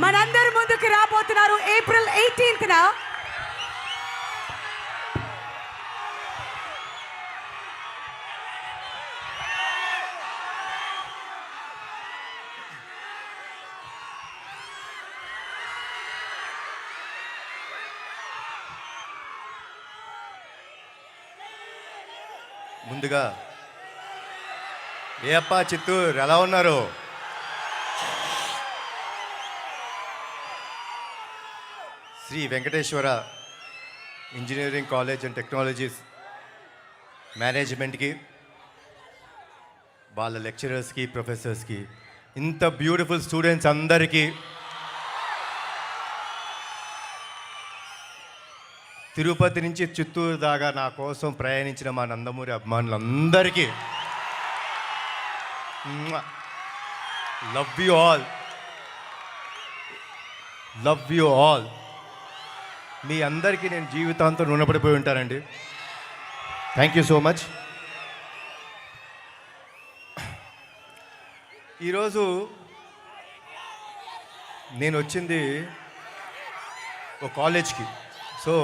మనందరి ముందుకు రాబోతున్నారు ఏప్రిల్ 18న ముందుగా ఏ అప్ప చిత్తూరు ఎలా ఉన్నారు? Sri Venkateswara engineering college and technologies మేనేజ్మెంట్కి, వాళ్ళ లెక్చరర్స్కి, ప్రొఫెసర్స్కి, ఇంత బ్యూటిఫుల్ స్టూడెంట్స్ అందరికీ, తిరుపతి నుంచి చిత్తూరు దాకా నా కోసం ప్రయాణించిన మా నందమూరి అభిమానులందరికీ love you all, love you all. మీ అందరికీ నేను జీవితాంతం రుణపడిపోయి ఉంటానండి. Thank you so much. ఈరోజు నేను వచ్చింది ఒక కాలేజ్కి. సో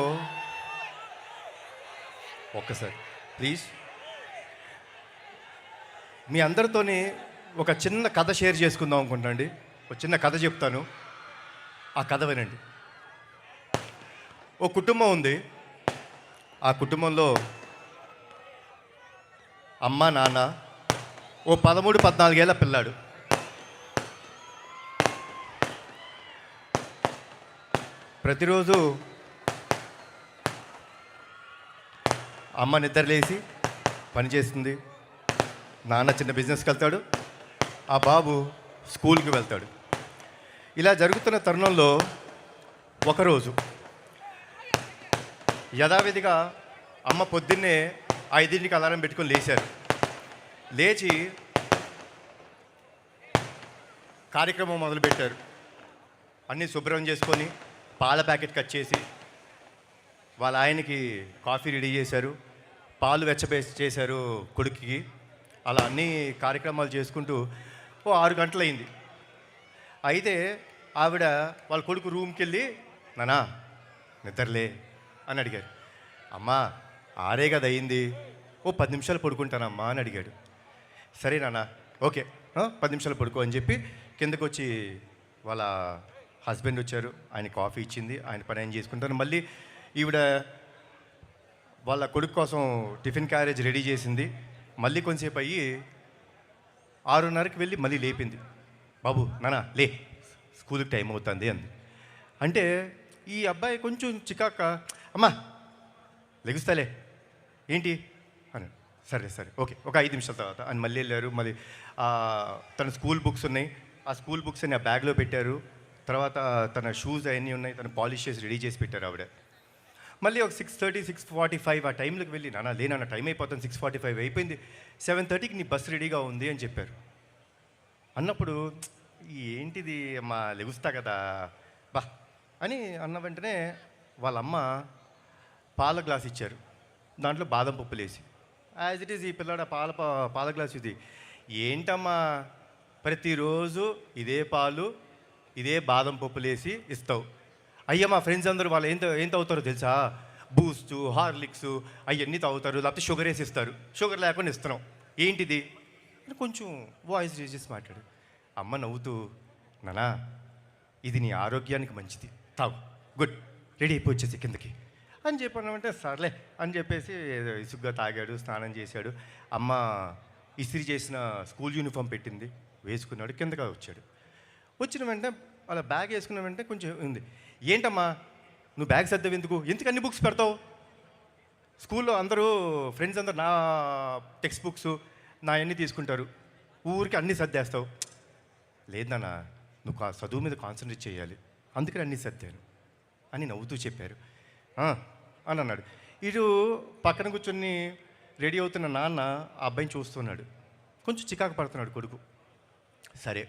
ఒక్కసారి ప్లీజ్ మీ అందరితోని ఒక చిన్న కథ షేర్ చేసుకుందాం అనుకుంటానండి. ఒక చిన్న కథ చెప్తాను, ఆ కథ వినండి. ఓ కుటుంబం ఉంది. ఆ కుటుంబంలో అమ్మ, నాన్న, ఓ 13-14 ఏళ్ళ పిల్లాడు. ప్రతిరోజు అమ్మ నిద్రలేసి పని చేస్తుంది, నాన్న చిన్న బిజినెస్కి వెళ్తాడు, ఆ బాబు స్కూల్కి వెళ్తాడు. ఇలా జరుగుతున్న తరుణంలో ఒకరోజు యథావిధిగా అమ్మ పొద్దున్నే 5ంటికి అలారం పెట్టుకొని లేచారు. లేచి కార్యక్రమం మొదలుపెట్టారు. అన్నీ శుభ్రం చేసుకొని పాల ప్యాకెట్ కట్ చేసి వాళ్ళ ఆయనకి కాఫీ రెడీ చేశారు, పాలు చేశారు కొడుకుకి. అలా అన్ని కార్యక్రమాలు చేసుకుంటూ ఓ 6 గంటలైంది. అయితే ఆవిడ వాళ్ళ కొడుకు రూమ్కి వెళ్ళి, నానా నిద్రలే అని అడిగారు. అమ్మా 6 కదా అయింది, ఓ 10 నిమిషాలు పడుకుంటానమ్మా అని అడిగాడు. సరే నాన్న, ఓకే 10 నిమిషాలు పడుకో అని చెప్పి కిందకు వచ్చి వాళ్ళ హస్బెండ్ వచ్చారు. ఆయన కాఫీ ఇచ్చింది, ఆయన పని ఆయన చేసుకుంటారు. మళ్ళీ ఈవిడ వాళ్ళ కొడుకు కోసం టిఫిన్ క్యారేజ్ రెడీ చేసింది. మళ్ళీ కొంచెంసేపు అయ్యి 6:30కి వెళ్ళి మళ్ళీ లేపింది. బాబు నాన్న లే, స్కూల్కి టైం అవుతుంది అంది. అంటే ఈ అబ్బాయి కొంచెం చికాక, అమ్మా లెగుస్తాలే ఏంటి అని. సరే సరే ఓకే, ఒక 5 నిమిషాల తర్వాత అని మళ్ళీ వెళ్ళారు. మళ్ళీ తన స్కూల్ బుక్స్ ఉన్నాయి, ఆ స్కూల్ బుక్స్ అన్ని ఆ బ్యాగ్లో పెట్టారు. తర్వాత తన షూస్ అవన్నీ ఉన్నాయి, తను పాలిష్ చేసి రెడీ చేసి పెట్టారు ఆవిడ. మళ్ళీ ఒక 6:30, 6:45 ఆ టైంలోకి వెళ్ళి, నాన్న లేనన్న టైం అయిపోతుంది, 6:45 అయిపోయింది, 7:30కి నీ బస్సు రెడీగా ఉంది అని చెప్పారు. అన్నప్పుడు ఏంటిది అమ్మా లెగుస్తా కదా బా అని అన్న వెంటనే వాళ్ళ అమ్మ పాల గ్లాస్ ఇచ్చారు, దాంట్లో బాదం పప్పులు వేసి. యాజ్ ఇట్ ఈజ్ ఈ పిల్లాడ పాల గ్లాస్ ఇది ఏంటమ్మా ప్రతిరోజు ఇదే పాలు ఇదే బాదం పప్పులు వేసి ఇస్తావు? అయ్యా మా ఫ్రెండ్స్ అందరూ వాళ్ళు ఏం తాగుతారో తెలుసా, బూస్ట్, హార్లిక్స్ అవన్నీ తాగుతారు, లేకపోతే షుగర్ వేసి ఇస్తారు, షుగర్ లేకుండా ఇస్తున్నాం, ఏంటిది అని కొంచెం వాయిస్ రేజ్ చేసి మాట్లాడు. అమ్మ నవ్వుతూ, నానా ఇది నీ ఆరోగ్యానికి మంచిది, తాగు, గుడ్, రెడీ అయిపోయి కిందకి అని చెప్పానంటే సర్లే అని చెప్పేసి ఇసుగ్గా తాగాడు, స్నానం చేశాడు. అమ్మ ఇస్త్రీ చేసిన స్కూల్ యూనిఫామ్ పెట్టింది, వేసుకున్నాడు, కిందగా వచ్చాడు. వచ్చిన వెంటనే అలా బ్యాగ్ వేసుకున్న వెంటనే కొంచెం ఉంది. ఏంటమ్మా నువ్వు బ్యాగ్ సర్దావు ఎందుకు అన్ని బుక్స్ పెడతావు? స్కూల్లో అందరూ ఫ్రెండ్స్ అందరూ నా టెక్స్ట్ బుక్స్ నా అన్నీ తీసుకుంటారు, ఊరికి అన్నీ సర్దేస్తావు. లేదు నాన్న, నువ్వు చదువు మీద కాన్సన్ట్రేట్ చేయాలి, అందుకని అన్నీ సర్దాను అని నవ్వుతూ చెప్పారు అని అన్నాడు. ఇటు పక్కన కూర్చొని రెడీ అవుతున్న నాన్న ఆ అబ్బాయిని చూస్తున్నాడు, కొంచెం చికాకు పడుతున్నాడు కొడుకు. సరే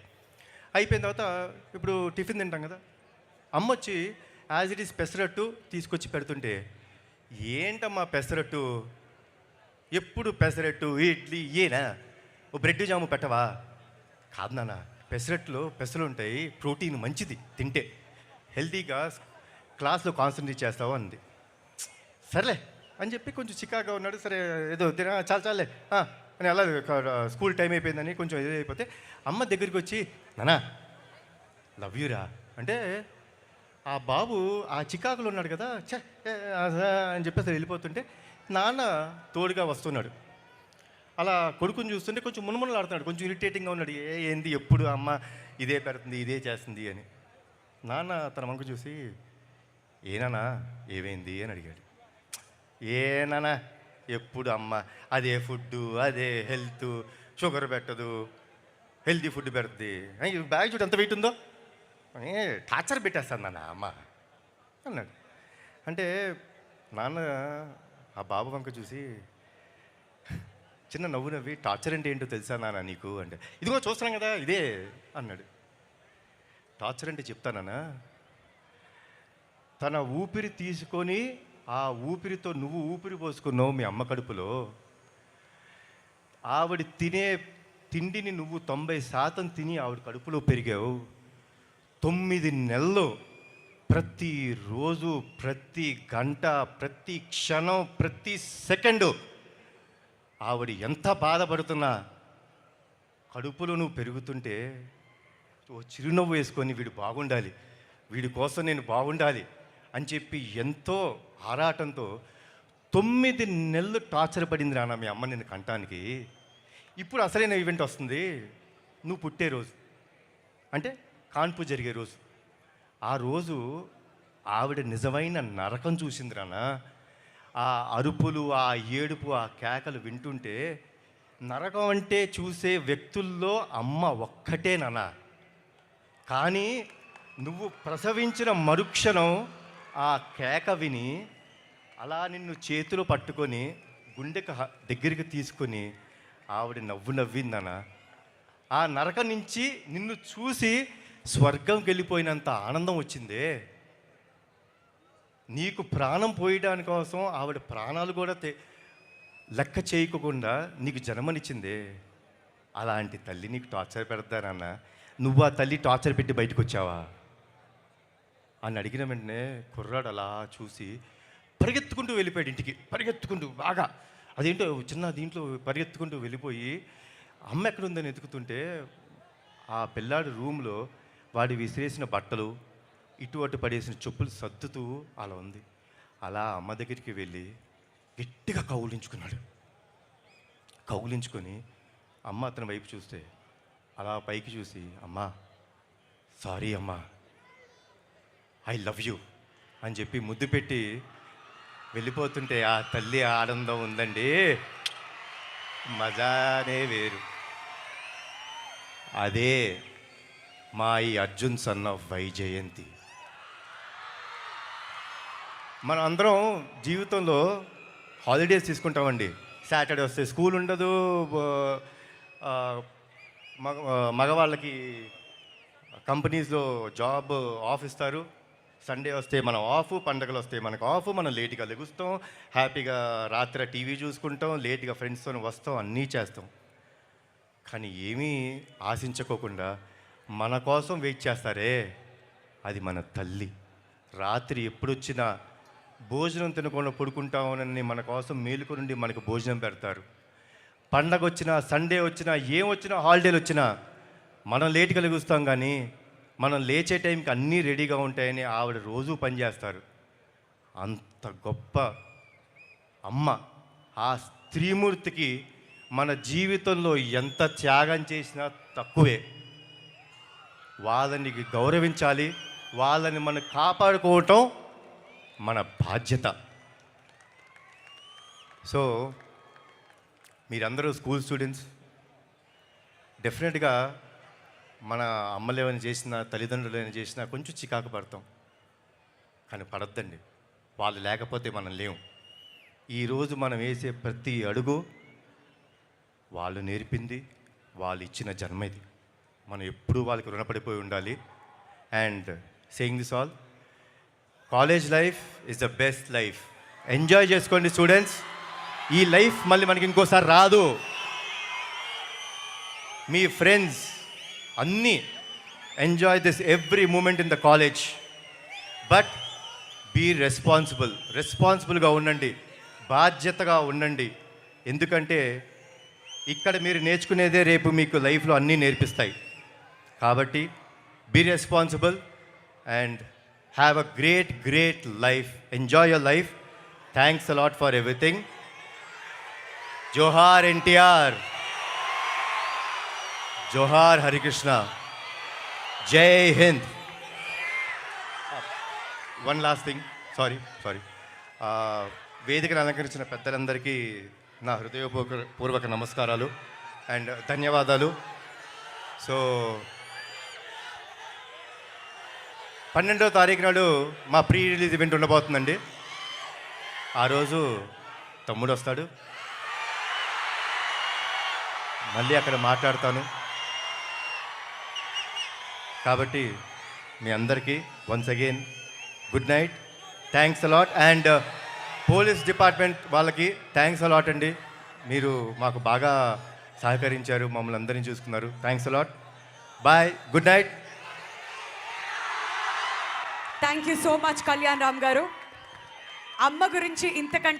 అయిపోయిన తర్వాత ఇప్పుడు టిఫిన్ తింటాం కదా, అమ్మ వచ్చి యాజ్ ఇట్ ఈస్ పెసరట్టు తీసుకొచ్చి పెడుతుంటే, ఏంటమ్మా పెసరట్టు, ఎప్పుడు పెసరట్టు ఇడ్లీ ఏనా, ఓ బ్రెడ్ జాము పెట్టవా? కాదు నాన్న, పెసరట్లో పెసలు ఉంటాయి, ప్రోటీన్ మంచిది తింటే, హెల్తీగా క్లాస్లో కాన్సన్ట్రేట్ చేస్తావు అంది. సర్లే అని చెప్పి కొంచెం చికాగా ఉన్నాడు. సరే ఏదో తిన చాలే అని అలా స్కూల్ టైం అయిపోయిందని కొంచెం ఏదో అయిపోతే అమ్మ దగ్గరికి వచ్చి, నానా లవ్ యూరా అంటే, ఆ బాబు ఆ చికాకులో ఉన్నాడు కదా, అని చెప్పేసి వెళ్ళిపోతుంటే నాన్న తోడుగా వస్తున్నాడు. అలా కొడుకుని చూస్తుంటే కొంచెం మునుమునలు ఆడుతున్నాడు, కొంచెం ఇరిటేటింగ్గా ఉన్నాడు. ఏంది ఎప్పుడు అమ్మ ఇదే పెడుతుంది ఇదే చేస్తుంది అని. నాన్న తన వంక చూసి, ఏనానా ఏమైంది అని అడిగాడు. ఏనానా ఎప్పుడు అమ్మ అదే ఫుడ్డు అదే హెల్త్, షుగర్ పెట్టదు, హెల్తీ ఫుడ్ పెడుతుంది, బ్యాగ్ చూడు ఎంత వెయిట్ ఉందో అని టార్చర్ పెట్టేస్తాను నాన్న అమ్మ అన్నాడు. అంటే నాన్న ఆ బాబు వంక చూసి చిన్న నవ్వు నవ్వి, టార్చర్ అంటే ఏంటో తెలుసా నాన్న నీకు అంటే, ఇదిగో చూస్తున్నాం కదా ఇదే అన్నాడు. టార్చర్ అంటే చెప్తానా, తన ఊపిరి తీసుకొని ఆ ఊపిరితో నువ్వు ఊపిరి పోసుకున్నావు మీ అమ్మ కడుపులో. ఆవిడ తినే తిండిని నువ్వు 90% తిని ఆవిడ కడుపులో పెరిగావు. 9 నెలలు ప్రతిరోజు, ప్రతి గంట, ప్రతి క్షణం, ప్రతి సెకండు ఆవిడ ఎంత బాధపడుతున్నా కడుపులో నువ్వు పెరుగుతుంటే ఓ చిరునవ్వు వేసుకొని వీడు బాగుండాలి, వీడి కోసం నేను బాగుండాలి అని చెప్పి ఎంతో ఆరాటంతో 9 నెలలు టార్చర్ పడింది నాన్న మీ అమ్మ నిన్ను కంటానికి. ఇప్పుడు అసలైన ఈవెంట్ వస్తుంది, నువ్వు పుట్టే రోజు అంటే కాన్పు జరిగే రోజు. ఆ రోజు ఆవిడ నిజమైన నరకం చూసింది నాన్న. ఆ అరుపులు, ఆ ఏడుపు, ఆ కేకలు వింటుంటే నరకం అంటే చూసే వ్యక్తుల్లో అమ్మ ఒక్కటే నాన్న. కానీ నువ్వు ప్రసవించిన మరుక్షణం ఆ కేక విని అలా నిన్ను చేతులు పట్టుకొని గుండెకు దగ్గరికి తీసుకొని ఆవిడ నవ్వు నవ్విందన్న. ఆ నరకం నుంచి నిన్ను చూసి స్వర్గంకి వెళ్ళిపోయినంత ఆనందం వచ్చిందే. నీకు ప్రాణం పోయడానికి కోసం ఆవిడ ప్రాణాలు కూడా లెక్క చేయకుండా నీకు జన్మనిచ్చిందే. అలాంటి తల్లి నీకు టార్చర్ పెడతానన్న, నువ్వు ఆ తల్లి టార్చర్ పెట్టి బయటకు వచ్చావా అని అడిగిన వెంటనే కుర్రాడు అలా చూసి పరిగెత్తుకుంటూ వెళ్ళిపోయాడు ఇంటికి. పరిగెత్తుకుంటూ బాగా అదేంటో చిన్న దీంట్లో పరిగెత్తుకుంటూ వెళ్ళిపోయి అమ్మ ఎక్కడుందని వెతుకుతుంటే ఆ పిల్లాడి రూమ్లో వాడి విసిరేసిన బట్టలు, ఇటు అటు పడేసిన చెప్పులు సర్దుతూ అలా ఉంది. అలా అమ్మ దగ్గరికి వెళ్ళి గట్టిగా కౌగిలించుకున్నాడు. కౌగిలించుకొని అమ్మ అతని వైపు చూస్తే అలా పైకి చూసి, అమ్మా సారీ అమ్మా, ఐ లవ్ యూ అని చెప్పి ముద్దు పెట్టి వెళ్ళిపోతుంటే ఆ తల్లి ఆనందం ఉందండి, మజానే వేరు. అదే మా ఈ అర్జున్ సన్ ఆఫ్ వైజయంతి. మనం అందరం జీవితంలో హాలిడేస్ తీసుకుంటామండి. సాటర్డే వస్తే స్కూల్ ఉండదు, మగవాళ్ళకి కంపెనీస్లో జాబ్ ఆఫ్ ఇస్తారు. సండే వస్తే మనం ఆఫ్, పండగలు వస్తే మనకు ఆఫ్, మనం లేట్గా లెగుస్తాం, హ్యాపీగా రాత్రి టీవీ చూసుకుంటాం, లేట్గా ఫ్రెండ్స్తో వస్తాం, అన్నీ చేస్తాం. కానీ ఏమీ ఆశించుకోకుండా మన కోసం వెయిట్ చేస్తారే, అది మన తల్లి. రాత్రి ఎప్పుడొచ్చినా భోజనం తినకుండా పడుకుంటామని మన కోసం మేలుకొనుండి మనకు భోజనం పెడతారు. పండగ వచ్చినా, సండే వచ్చినా, ఏమొచ్చినా, హాలిడేలు వచ్చినా మనం లేట్గా లెగుస్తాం, కానీ మనం లేచే టైంకి అన్నీ రెడీగా ఉంటాయని ఆవిడ రోజు పనిచేస్తారు. అంత గొప్ప అమ్మ. ఆ స్త్రీమూర్తికి మన జీవితంలో ఎంత త్యాగం చేసినా తక్కువే. వాళ్ళని గౌరవించాలి, వాళ్ళని మనం కాపాడుకోవటం మన బాధ్యత. సో మీరందరూ స్కూల్ స్టూడెంట్స్, డెఫినెట్గా మన అమ్మలు ఏమైనా చేసినా, తల్లిదండ్రులు ఏమైనా చేసినా కొంచెం చికాకు పడతాం, కానీ పడద్దండి. వాళ్ళు లేకపోతే మనం లేవు. ఈరోజు మనం వేసే ప్రతి అడుగు వాళ్ళు నేర్పింది, వాళ్ళు ఇచ్చిన జన్మ ఇది. మనం ఎప్పుడూ వాళ్ళకి రుణపడిపోయి ఉండాలి. And saying this all, college life is the best life. Enjoy చేసుకోండి స్టూడెంట్స్. ఈ లైఫ్ మళ్ళీ మనకి ఇంకోసారి రాదు. మీ ఫ్రెండ్స్, అన్నీ enjoy this every moment in the college. But be రెస్పాన్సిబుల్గా ఉండండి, బాధ్యతగా ఉండండి. ఎందుకంటే ఇక్కడ మీరు నేర్చుకునేదే రేపు మీకు లైఫ్లో అన్నీ నేర్పిస్తాయి. కాబట్టి be responsible and have a great life. Enjoy your life. Thanks a lot for everything. జోహార్ ఎన్టీఆర్, జోహార్ హరికృష్ణ, జై Hind. One last thing, sorry వేదికను అలంకరించిన పెద్దలందరికీ నా హృదయపూర్వక నమస్కారాలు అండ్ ధన్యవాదాలు. సో 12వ తారీఖు నాడు మా ప్రీ రిలీజ్ ఈవెంట్ ఉండబోతుందండి. ఆ రోజు తమ్ముడు వస్తాడు, మళ్ళీ అక్కడ మాట్లాడతాను. కాబట్టి మీ అందరికీ once again good night. Thanks a lot. And police department వాళ్ళకి థ్యాంక్స్ అలాట్ అండి. మీరు మాకు బాగా సహకరించారు, మమ్మల్ని అందరినీ చూసుకున్నారు. Thanks a lot. Bye, good night. Thank you so much Kalyan Ram గారు. అమ్మ గురించి ఇంతకంటే